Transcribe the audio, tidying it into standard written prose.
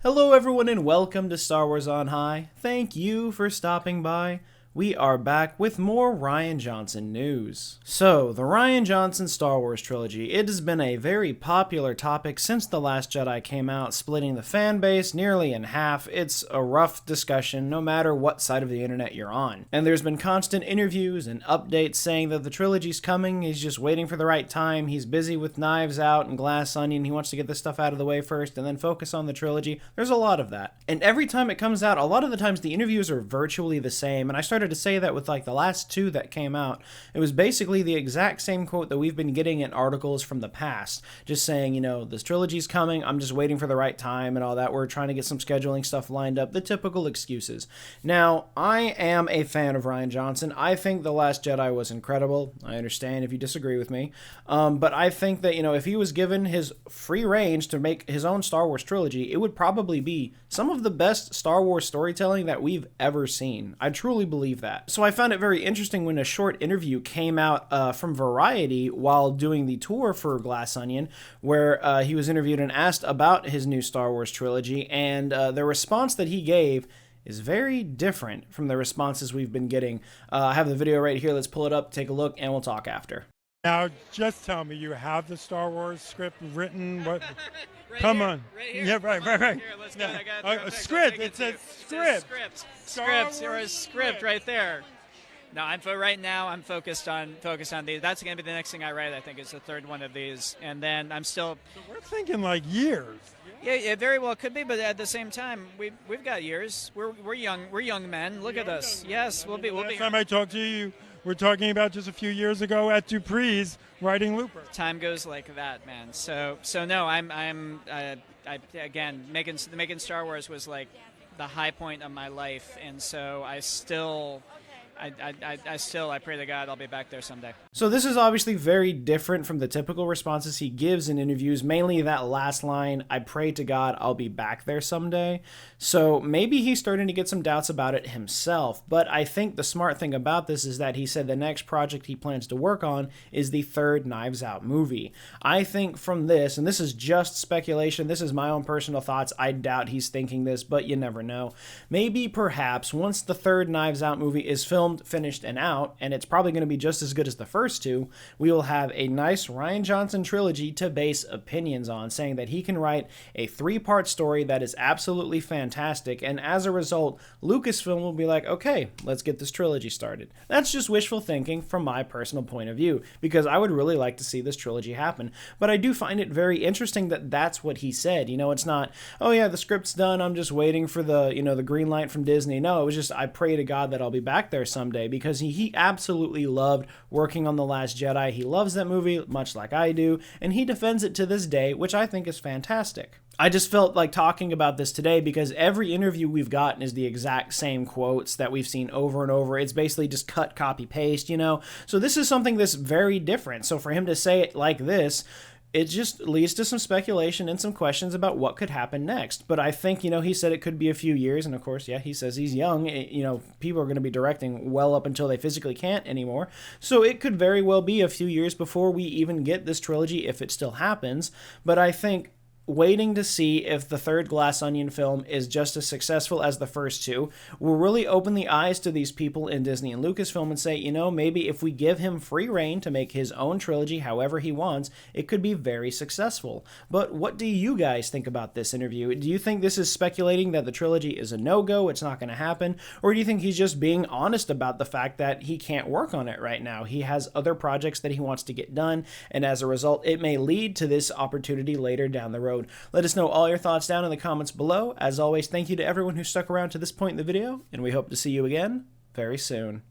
Hello everyone and welcome to Star Wars On High. Thank you for stopping by. We are back with more Rian Johnson news. So, the Rian Johnson Star Wars trilogy. It has been a very popular topic since The Last Jedi came out, splitting the fan base nearly in half. It's a rough discussion no matter what side of the internet you're on. And there's been constant interviews and updates saying that the trilogy's coming, he's just waiting for the right time, he's busy with Knives Out and Glass Onion, he wants to get this stuff out of the way first and then focus on the trilogy. There's a lot of that. And every time it comes out, a lot of the times the interviews are virtually the same, and I started to say that with like the last two that came out. It was basically the exact same quote that we've been getting in articles from the past, just saying, you know, this trilogy's coming, I'm just waiting for the right time and all that, we're trying to get some scheduling stuff lined up, the typical excuses. Now, I am a fan of Rian Johnson. I think The Last Jedi was incredible. I understand if you disagree with me, but I think that, you know, if he was given his free range to make his own Star Wars trilogy, it would probably be some of the best Star Wars storytelling that we've ever seen. I truly believe that. So I found it very interesting when a short interview came out from Variety while doing the tour for Glass Onion, where he was interviewed and asked about his new Star Wars trilogy, and the response that he gave is very different from the responses we've been getting. I have the video right here. Let's pull it up, take a look, and we'll talk after. Now, just tell me, you have the Star Wars script written? What? Right Come here, on. Right here. Yeah, right. Here, let's go. Yeah. I got A script. It says script. Scripts. Or a script right there. No, right now I'm focused on these. That's going to be the next thing I write. I think is the third one of these, and then I'm still. So we're thinking like years. Yeah, it very well could be, but at the same time, we've got years. We're young men. Look at us. Yes, we'll be. Last time I talked to you, we're talking about just a few years ago at Dupree's writing Looper. Time goes like that, man. So no, I again, making Star Wars was like the high point of my life, and so I pray to God I'll be back there someday. So this is obviously very different from the typical responses he gives in interviews, mainly that last line, I pray to God I'll be back there someday. So maybe he's starting to get some doubts about it himself, but I think the smart thing about this is that he said the next project he plans to work on is the third Knives Out movie. I think from this, and this is just speculation, this is my own personal thoughts, I doubt he's thinking this, but you never know. Maybe perhaps once the third Knives Out movie is filmed, finished, and out, and it's probably going to be just as good as the first two, we will have a nice Rian Johnson trilogy to base opinions on, saying that he can write a 3-part story that is absolutely fantastic, and as a result, Lucasfilm will be like, okay, let's get this trilogy started. That's just wishful thinking from my personal point of view, because I would really like to see this trilogy happen, but I do find it very interesting that that's what he said. You know, it's not, oh yeah, the script's done, I'm just waiting for the, you know, the green light from Disney. No, it was just, I pray to God that I'll be back there someday, because he absolutely loved working on The Last Jedi. He loves that movie, much like I do, and he defends it to this day, which I think is fantastic. I just felt like talking about this today because every interview we've gotten is the exact same quotes that we've seen over and over. It's basically just cut, copy, paste, you know? So this is something that's very different. So for him to say it like this, it just leads to some speculation and some questions about what could happen next. But I think, you know, he said it could be a few years. And of course, yeah, he says he's young. You know, people are going to be directing well up until they physically can't anymore. So it could very well be a few years before we even get this trilogy, if it still happens. But I think waiting to see if the third Glass Onion film is just as successful as the first two will really open the eyes to these people in Disney and Lucasfilm and say, you know, maybe if we give him free reign to make his own trilogy however he wants, it could be very successful. But what do you guys think about this interview? Do you think this is speculating that the trilogy is a no-go, it's not going to happen? Or do you think he's just being honest about the fact that he can't work on it right now? He has other projects that he wants to get done, and as a result, it may lead to this opportunity later down the road. Let us know all your thoughts down in the comments below. As always, thank you to everyone who stuck around to this point in the video, and we hope to see you again very soon.